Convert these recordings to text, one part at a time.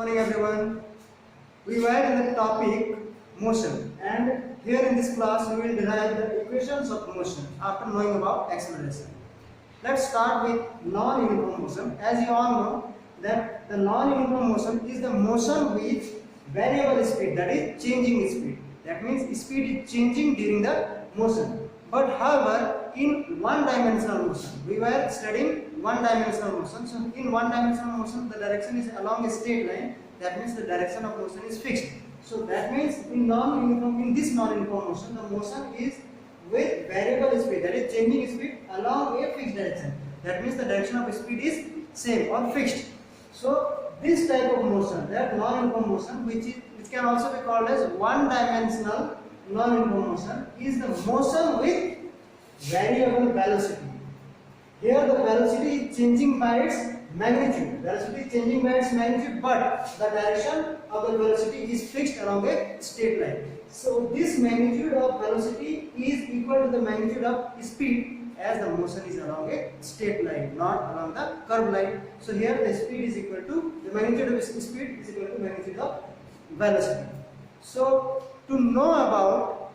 morning everyone. We were in the topic motion, and here in this class we will derive the equations of motion after knowing about acceleration. Let's start with non-uniform motion. As you all know that the non-uniform motion is the motion with variable speed, that is changing speed. That means speed is changing during the motion. But however, in one-dimensional motion, we were studying one-dimensional motion. So in one-dimensional motion, the direction is along a straight line. That means the direction of motion is fixed. So that means in this non-uniform motion, the motion is with variable speed, that is changing speed along a fixed direction. That means the direction of speed is same or fixed. So this type of motion, that non-uniform motion, which can also be called as one-dimensional non-uniform motion, is the motion with variable velocity. Here the velocity is changing by its magnitude. Velocity is changing by its magnitude, but the direction of the velocity is fixed along a straight line. So this magnitude of velocity is equal to the magnitude of speed, as the motion is along a straight line, not along the curved line. So here the speed is equal to the magnitude of speed is equal to magnitude of velocity. So to know about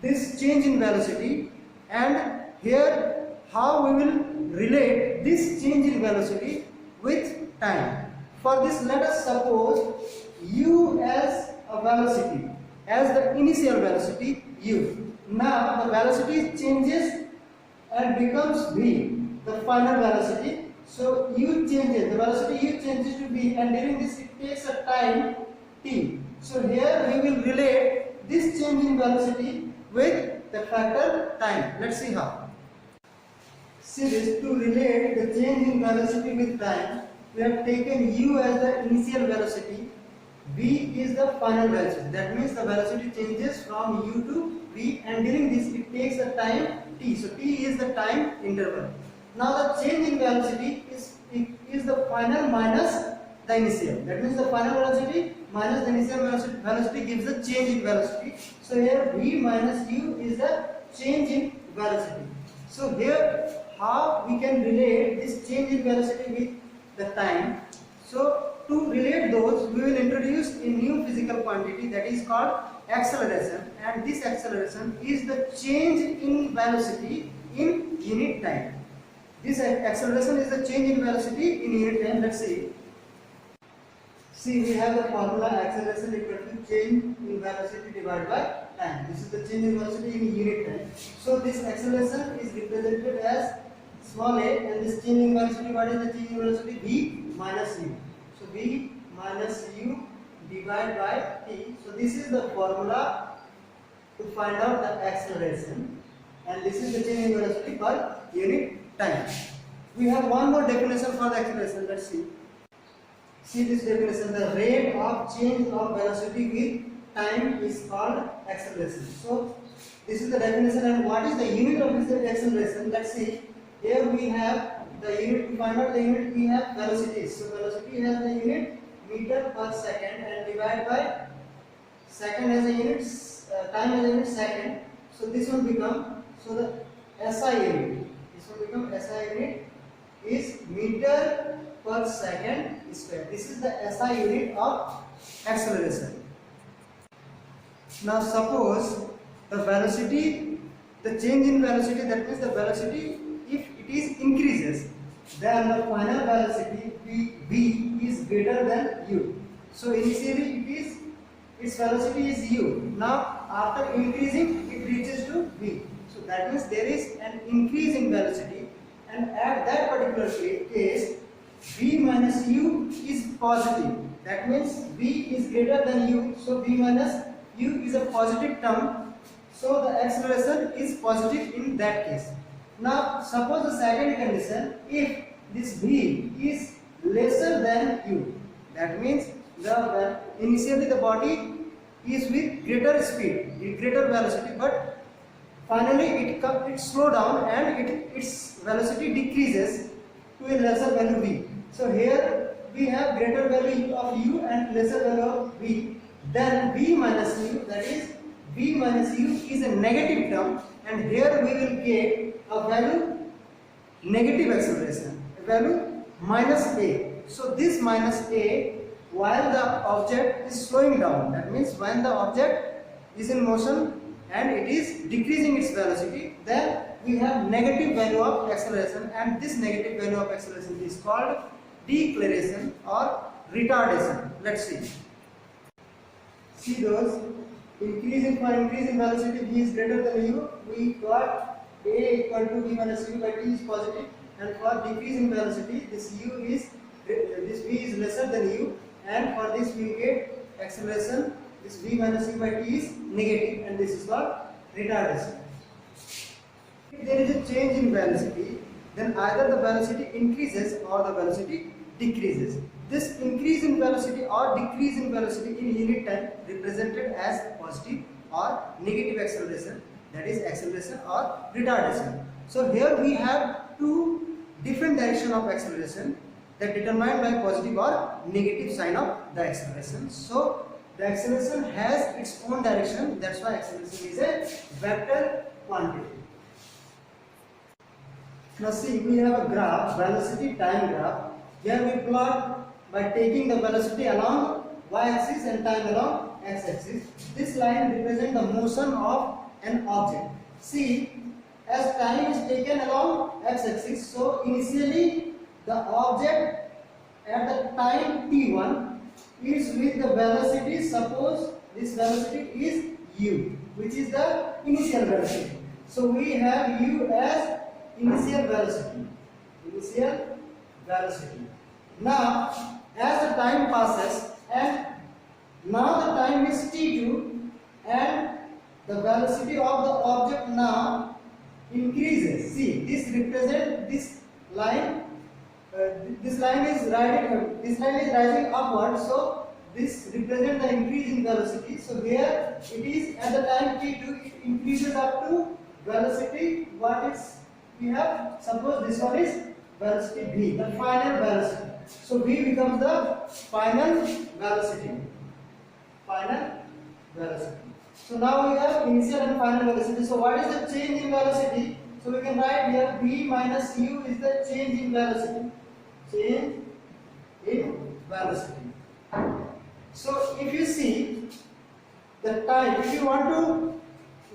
this change in velocity, and here how we will relate this change in velocity with time. For this, let us suppose u as a velocity, as the initial velocity u. Now the velocity changes and becomes v, the final velocity. So u changes, the velocity u changes to v, and during this it takes a time t. So here we will relate this change in velocity with the factor time. Let's see how. See this, to relate the change in velocity with time, we have taken u as the initial velocity, v is the final velocity. That means the velocity changes from u to v, and during this it takes a time t. So t is the time interval. Now the change in velocity is the final minus the initial. That means the final velocity minus the initial velocity gives the change in velocity. So here v minus u is the change in velocity. So here how we can relate this change in velocity with the time. So to relate those, we will introduce a new physical quantity that is called acceleration, and this acceleration is the change in velocity in unit time. This acceleration is the change in velocity in unit time. Let's see. See, we have the formula acceleration equal to change in velocity divided by time. This is the change in velocity in unit time. So this acceleration is represented as small a, and this change in velocity, what is the change in velocity? V minus u. So v minus u divided by t. So this is the formula to find out the acceleration, and this is the change in velocity per unit time. We have one more definition for the acceleration. Let's see. See this definition, the rate of change of velocity with time is called acceleration. So this is the definition, and what is the unit of this acceleration? Let's see. Here we have the unit, to find out the unit we have velocities. So velocity has the unit meter per second, and divided by second as a unit, time as a unit second. So this will become, so the SI unit, this will become SI unit is meter per second square. This is the SI unit of acceleration. Now suppose the velocity, the change in velocity, that means the velocity, if it is increases, then the final velocity v is greater than u. So initially its velocity is u. Now after increasing, it reaches to v. So that means there is an increase in velocity, and at that particular case v minus u is positive. That means v is greater than u. So v minus u is a positive term. So the acceleration is positive in that case. Now suppose the second condition, if this v is lesser than u, that means initially the body is with greater speed, greater velocity, but finally it slow down and its velocity decreases to a lesser value v. So here we have greater value of u and lesser value of v. Then v minus u, that is v minus u is a negative term, and here we will get a value negative acceleration, a value minus a. So this minus a while the object is slowing down. That means when the object is in motion and it is decreasing its velocity, then we have negative value of acceleration, and this negative value of acceleration is called deceleration or retardation. Let's see. See those. For increasing velocity, v is greater than u, we got a equal to v minus u by t is positive, and for decreasing velocity, this v is lesser than u, and for this we get acceleration, this v minus u by t is negative, and this is called retardation. If there is a change in velocity, then either the velocity increases or the velocity decreases. This increase in velocity or decrease in velocity in unit time represented as positive or negative acceleration, that is acceleration or retardation. So here we have two different directions of acceleration that determined by positive or negative sign of the acceleration. So the acceleration has its own direction, that's why acceleration is a vector quantity. Now see, we have a graph, velocity time graph. Here we plot by taking the velocity along y-axis and time along x-axis. This line represents the motion of an object. See, as time is taken along x-axis, so initially the object at the time t1 is with the velocity, suppose this velocity is u, which is the initial velocity. So we have u as initial velocity. Now, as the time passes and now the time is t2 and the velocity of the object now increases. See, this represents this line. This line is rising upward. So this represents the increase in velocity. So here it is at the time t2, it increases up to velocity. What is we have? Suppose this one is velocity v, the final velocity. So v becomes the final velocity. So now we have initial and final velocity. So what is the change in velocity? So we can write here v minus u is the change in velocity. So if you see the time, if you want to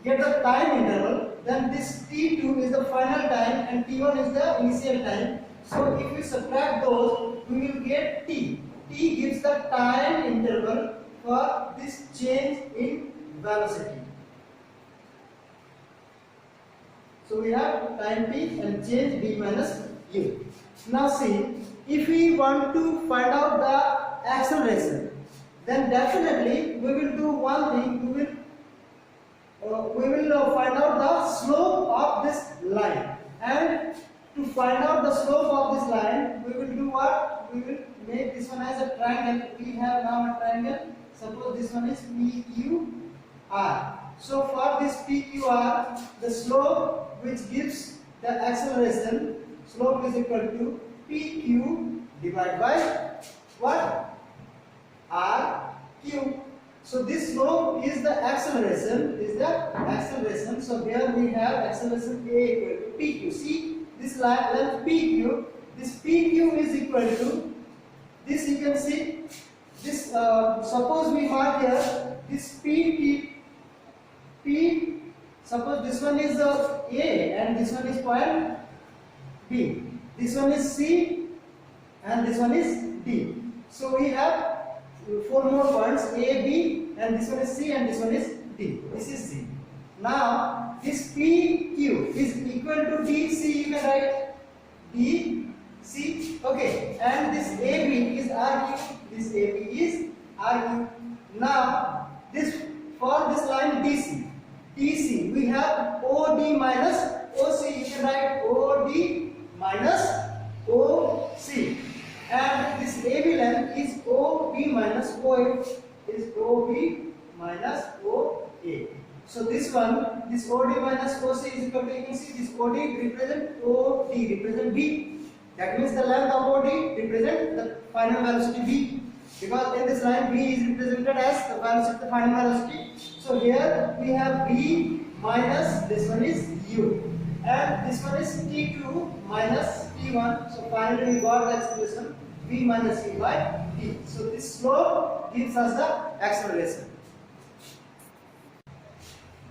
get the time interval, then this t2 is the final time and t1 is the initial time. So if we subtract those, we will get t. T gives the time interval for this change in velocity. So we have time t and change v minus u. Now see, if we want to find out the acceleration, then definitely we will do one thing. We will find out the slope of this line, and to find out the slope of this line, we will do what? We will make this one as a triangle. We have now a triangle. Suppose this one is PQR. So for this PQR, the slope which gives the acceleration, slope is equal to PQ divided by what? RQ. So this slope is the acceleration. So here we have acceleration A equal to PQ. See this length PQ. This PQ is equal to this. You can see this. Suppose we mark here this P. Suppose this one is A and this one is point B. This one is C and this one is D. So we have 4 more points A, B, and this one is C and this one is D. This is C. Now this PQ is equal to DC. You can write DC. Okay, and this AB is RQ. This AB is RQ. Now this for this line DC. We have OD minus OC. You can write OD minus OC. And this AB length is OB minus OA. So this one, this OD minus OC is equal to, you can see this OD represent B. That means the length of OD represent the final velocity B. Because in this line B is represented as the velocity, the final velocity. So here we have B minus this one is U. And this one is T2 minus T1. So finally we got the expression V minus U by t. So this slope gives us the acceleration.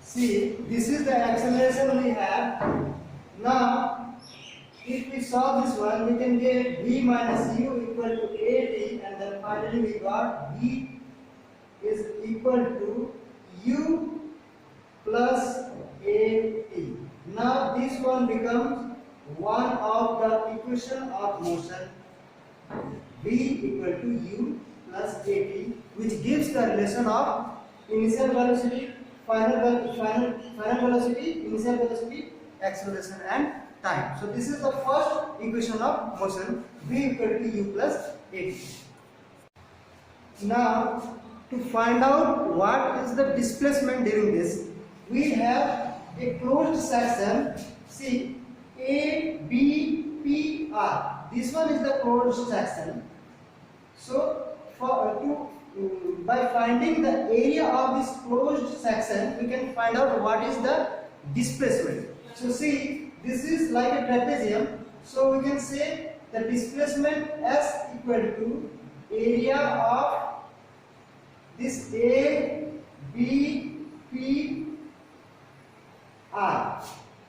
See, this is the acceleration we have. Now, if we solve this one, we can get v minus u equal to at, and then finally we got v is equal to u plus at. Now this one becomes one of the equation of motion, v equal to u plus at, which gives the relation of initial velocity, final velocity, initial velocity, acceleration and time. So this is the first equation of motion, v equal to u plus at. Now to find out what is the displacement during this, we have a closed section. See, A, B, P, R. This one is the closed section. So by finding the area of this closed section, we can find out what is the displacement. So see, this is like a trapezium. So we can say the displacement S equal to area of this A, B, P, R.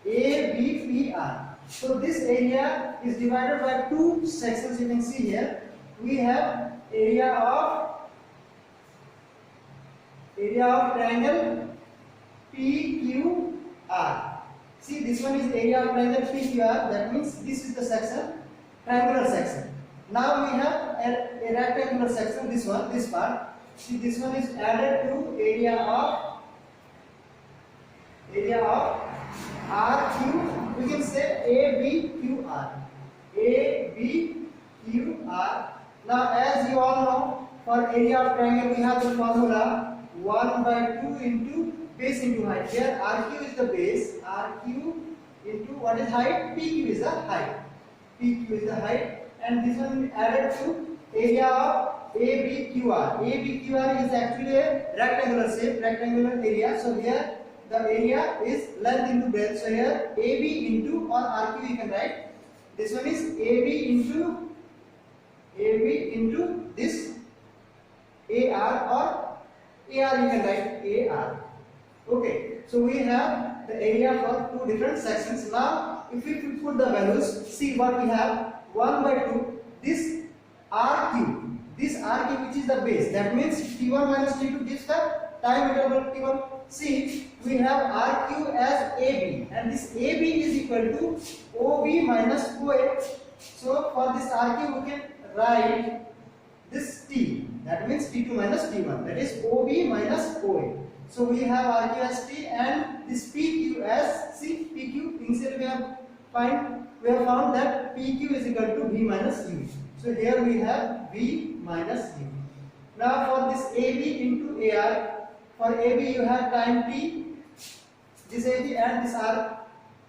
A, B, P, R. So this area is divided by two sections. You can see here. We have area of triangle PQR. See, this one is area of triangle PQR. That means this is the section, triangular section. Now we have a rectangular section. This one, this part. See, this one is added to area of RQ. We can say ABQR. ABQR. Now, as you all know, for area of triangle we have the formula 1 by 2 into base into height. Here RQ is the base, RQ into what is height? PQ is the height. PQ is the height, and this one is added to area of ABQR. ABQR is actually a rectangular shape, rectangular area. So here the area is length into breadth. So here AB into or RQ you can write. This one is AB into this AR or AR you can write AR. Okay, so we have the area for two different sections. Now if we put the values, see what we have. 1 by 2, this RQ, which is the base, that means T1 minus T2 gives the time interval T1. See, we have RQ as AB, and this AB is equal to OB minus OA. So for this RQ we can write this T, that means T2 minus T1, that is OB minus OA. So we have RQ as T and this PQ as C. PQ, initially we have found that PQ is equal to V minus U. So here we have V minus U. Now for this AB into AR, for AB you have time T, this AB and this RA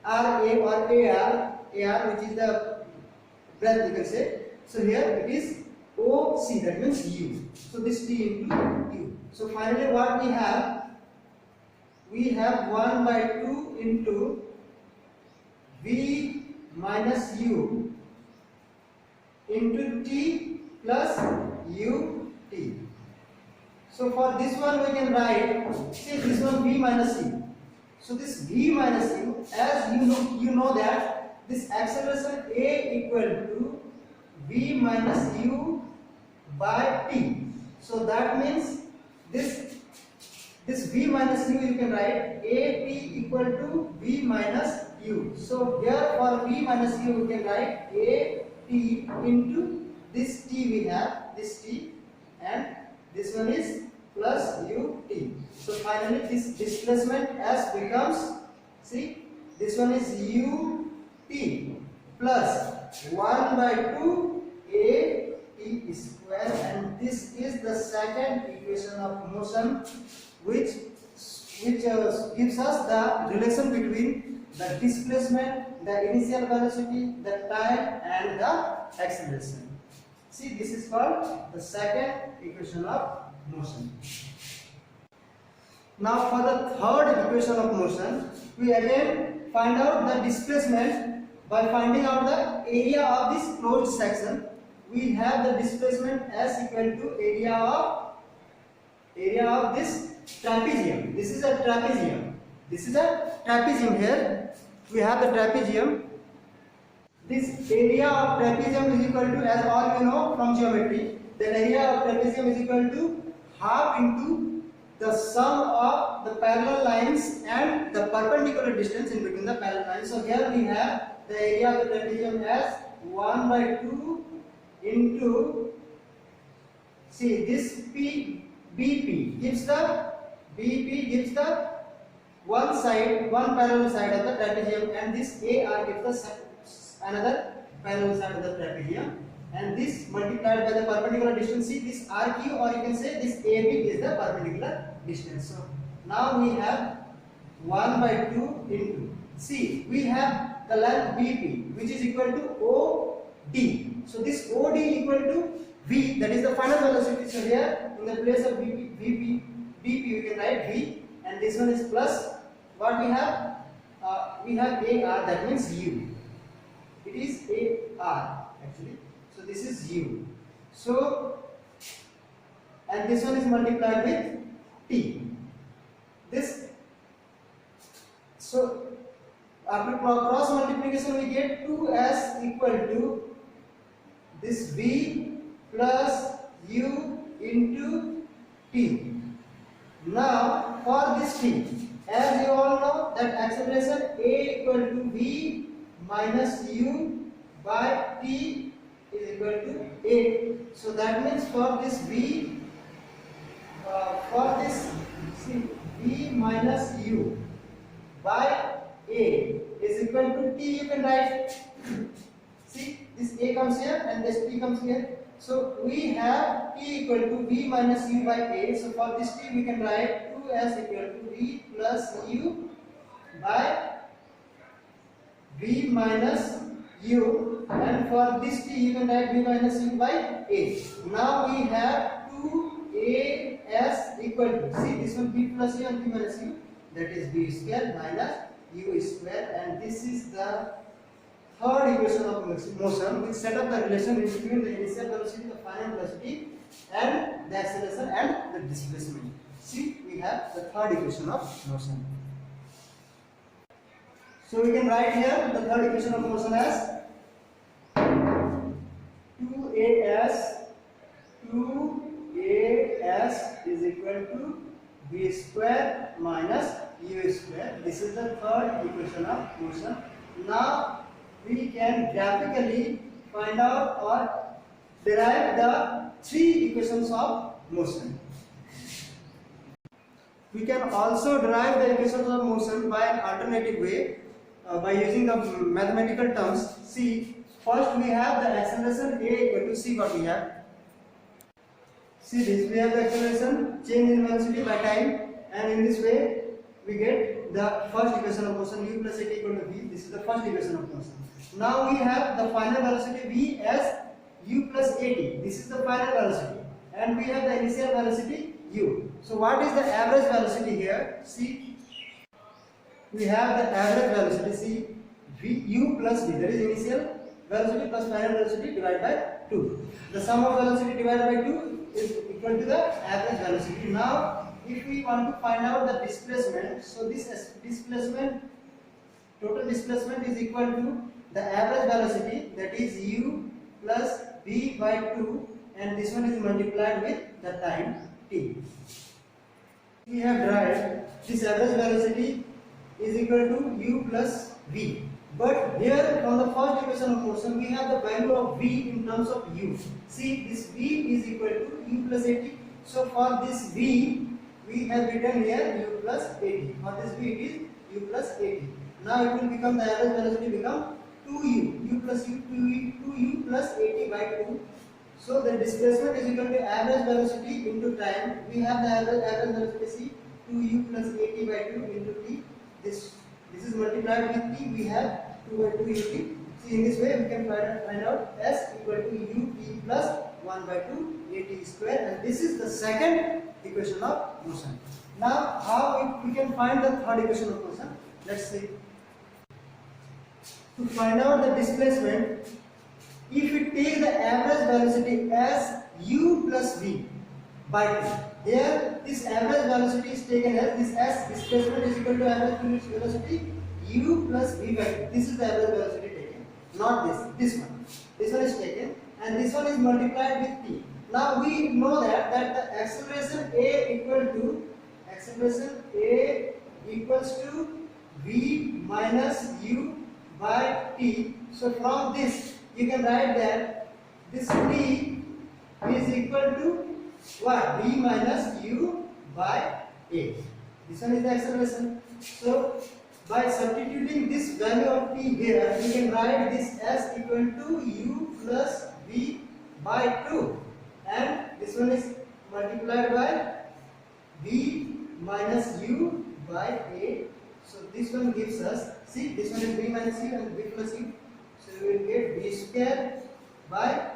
or AR, which is the breadth you can say. So here it is OC, that means U. So this T into U. So finally what we have 1 by 2 into V minus U into T plus UT. So for this one we can write, say this one V minus U. So this V minus U, as you know that this acceleration A equal to V minus U by T. So that means this V minus U you can write AT equal to V minus U. So here for V minus U we can write AT into this T we have, this T, and this one is plus UT. So finally this displacement S becomes, see, this one is UT plus 1 by 2 AT square, and this is the second equation of motion which gives us the relation between the displacement, the initial velocity, the time and the acceleration. See, this is called the second equation of motion. Now for the third equation of motion, we again find out the displacement by finding out the area of this closed section. we have the displacement s equal to area of this trapezium. This is a trapezium. This is a trapezium here. We have the trapezium. This area of trapezium is equal to, as all you know from geometry, the area of trapezium is equal to half into the sum of the parallel lines and the perpendicular distance in between the parallel lines. So here we have the area of the trapezium as 1 by 2 into, see, this BP gives the one parallel side of the trapezium, and this AR gives the another parallel side of the trapezium, and this multiplied by the perpendicular distance. See, this RQ, or you can say this AB is the perpendicular distance. So now we have 1 by 2 into, see, we have the length BP, which is equal to OD. So this OD equal to V, that is the final velocity. So here in the place of BP we can write V, and this one is plus what we have? We have AR, that means U. It is AR actually. So this is U. So, and this one is multiplied with T. This, so after cross multiplication we get 2s equal to this V plus U into T. Now for this T, as you all know that acceleration A equal to V minus U by T is equal to A. So that means for this V, see, V minus U by A is equal to T. You can write, see, this A comes here and this T comes here. So we have T equal to V minus U by A. So for this T we can write 2s equal to V plus U by V minus U, and for this T you can write V minus U by A. Now we have 2as equal to, see, this one V plus U and V minus U, that is V square minus U square, and this is the third equation of motion, which set up the relation between the initial velocity, the final velocity, and the acceleration and the displacement. See, we have the third equation of motion. So we can write here the third equation of motion as 2as is equal to V square minus U square. This is the third equation of motion. Now we can graphically find out or derive the three equations of motion. We can also derive the equations of motion by an alternative way, by using the mathematical terms. See, first we have the acceleration A equal to, see what we have. See this, we have the acceleration change in velocity by time, and in this way we get the first equation of motion, U plus AT equal to V. This is the first equation of motion. Now we have the final velocity V as U plus AT. This is the final velocity, and we have the initial velocity U. So what is the average velocity here? See, we have the average velocity, see, V U plus V, that is initial velocity plus final velocity divided by 2. The sum of velocity divided by 2 is equal to the average velocity. Now if we want to find out the displacement, so this displacement, total displacement is equal to the average velocity, that is U plus V by 2, and this one is multiplied with the time T. We have derived this average velocity is equal to U plus V. But here from the first equation of motion we have the value of V in terms of U. See, this V is equal to U plus AT. So for this V we have written here U plus AT. For this V it is U plus AT. Now it will become, the average velocity become 2U, U plus U, 2U plus AT by 2. So the displacement is equal to average velocity into time. We have the average velocity, see, 2U plus AT by 2 into T. This is multiplied with T. We have 2 by 2 UT. See, in this way we can find out S equal to UT plus 1 by 2 AT square, and this is the second equation of motion. Now how we can find the third equation of motion? Let's see. To find out the displacement, If we take the average velocity as u plus v by 2, here this average velocity is taken as this s displacement is equal to average velocity u plus v by 2. This is the average velocity taken, not this one. This one is taken and this one is multiplied with t. Now we know that the acceleration a equals to v minus u by t. So from this you can write that this t is equal to what? V minus u by a. This one is the acceleration. So by substituting this value of t here, we can write this as equal to u plus v by 2, and this one is multiplied by v minus u by a. So this one gives us, see, this one is v minus u and v plus u. So we will get v square by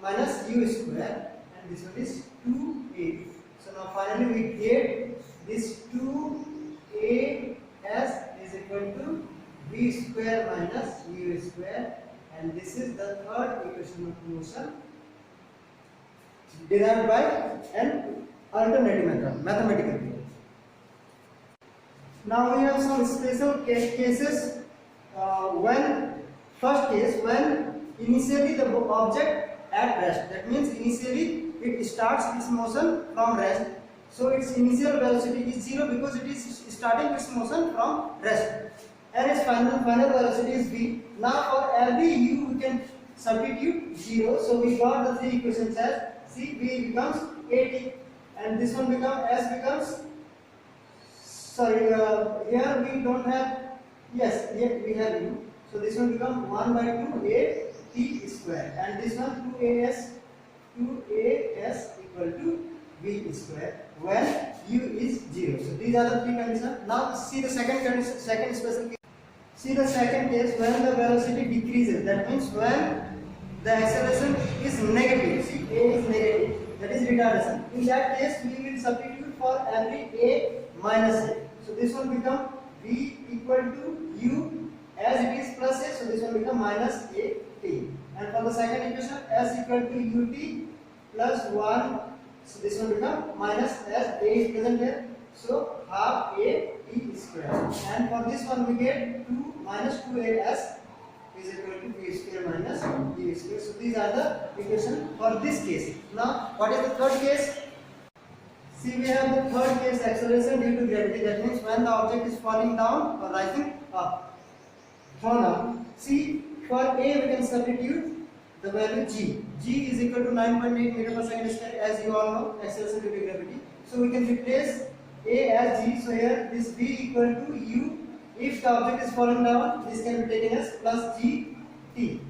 minus u square, and this one is 2a. So now finally we get this 2a as is equal to v square minus u square, and this is the third equation of motion derived by an alternative method, mathematical way. Now we have some special cases. When first case, when initially the object at rest, that means initially it starts its motion from rest, so its initial velocity is 0 because it is starting its motion from rest, and its final velocity is v. Now for every u we can substitute 0, so we got the three equations as, see, v becomes at, and this one becomes sorry, here we don't have, yes, here we have u, so this one becomes 1 by 2 a t square, and this one 2as equal to v square when u is 0. So these are the three conditions. Now see the second condition, second special case. See the second case, when the velocity decreases, that means when the acceleration is negative. See, a is negative, that is retardation. In that case, we will substitute for every a minus a. So this one become v equal to u, as it is plus a, so this one become minus a t. And for the second equation, s equal to ut plus 1, so this one become minus, as a is present here, so half a t square. And for this one we get 2 minus 2as is equal to v square minus t square. So these are the equations for this case. Now what is the third case? See, we have the third case, acceleration due to gravity. That means when the object is falling down or rising up, thrown up. See, for a we can substitute the value g. G is equal to 9.8 meter per second square, as you all know, acceleration due to gravity. So we can replace a as g. So here this v equal to u. If the object is falling down, this can be taken as plus g t.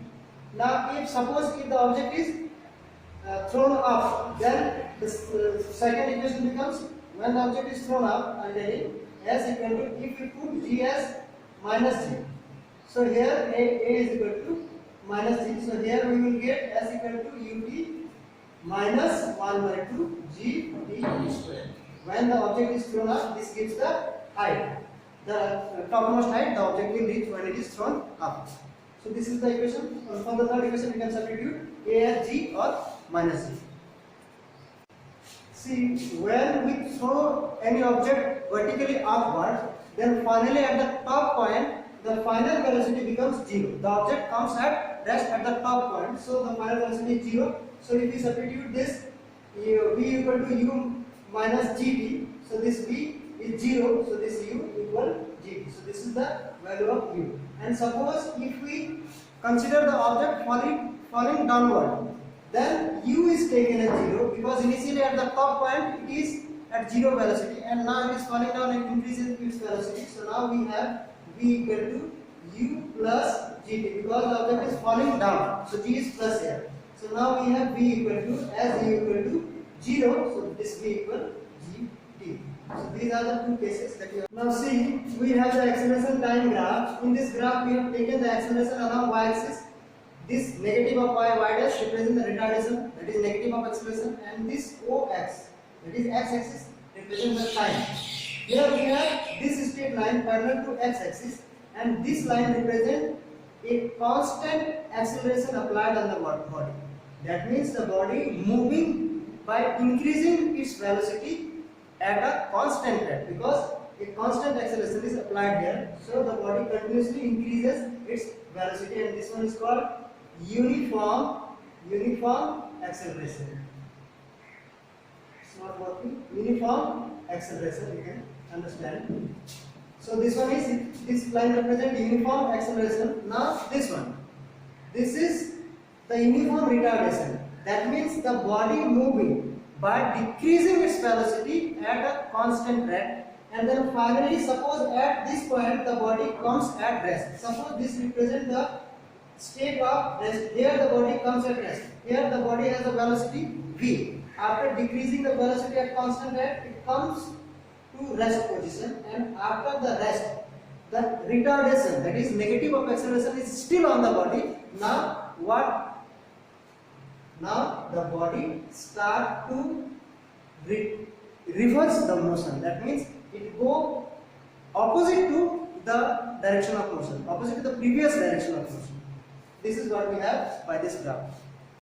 Now, if the object is thrown up, then the second equation becomes, when the object is thrown up, ideally, s equal to, if we put g as minus g. So here a is equal to minus g. So here we will get s equal to ut minus 1 by 2 g t square. When the object is thrown up, this gives the height, the topmost height the object will reach when it is thrown up. So this is the equation. For the third equation, we can substitute a as g or minus g. See, when we throw any object vertically upward, then finally at the top point, the final velocity becomes 0. The object comes at rest at the top point, so the final velocity is 0. So if we substitute this, v equal to u minus gt, so this v is 0, so this u equal gt. So this is the value of u. And suppose if we consider the object falling downward, then u is taken as 0 because initially at the top point it is at 0 velocity, and now it is falling down and increases its velocity. So now we have v equal to u plus gt because the object is falling down. So g is plus here. So now we have v equal to, as u equal to 0, so this v equal gt. So these are the two cases that you have. Now see, we have the acceleration time graph. In this graph we have taken the acceleration along y-axis. This negative of y dash represents the retardation, that is negative of acceleration, and this ox, that is x-axis, represents the time. Here we have this straight line parallel to x-axis, and this line represents a constant acceleration applied on the body. That means the body moving by increasing its velocity at a constant rate, because a constant acceleration is applied here. So the body continuously increases its velocity, and this one is called uniform acceleration. It's not working. Uniform acceleration, you can understand. So this one is, this line represents uniform acceleration. Now this one, this is the uniform retardation. That means the body moving by decreasing its velocity at a constant rate, and then finally suppose at this point the body comes at rest. Suppose this represents the state of rest. Here the body comes at rest. Here the body has a velocity v. After decreasing the velocity at constant rate, it comes to rest position, and after the rest, the retardation, that is negative of acceleration, is still on the body. Now what? Now the body start to reverse the motion. That means it go opposite to the direction of motion, opposite to the previous direction of motion. This is what we have by this graph.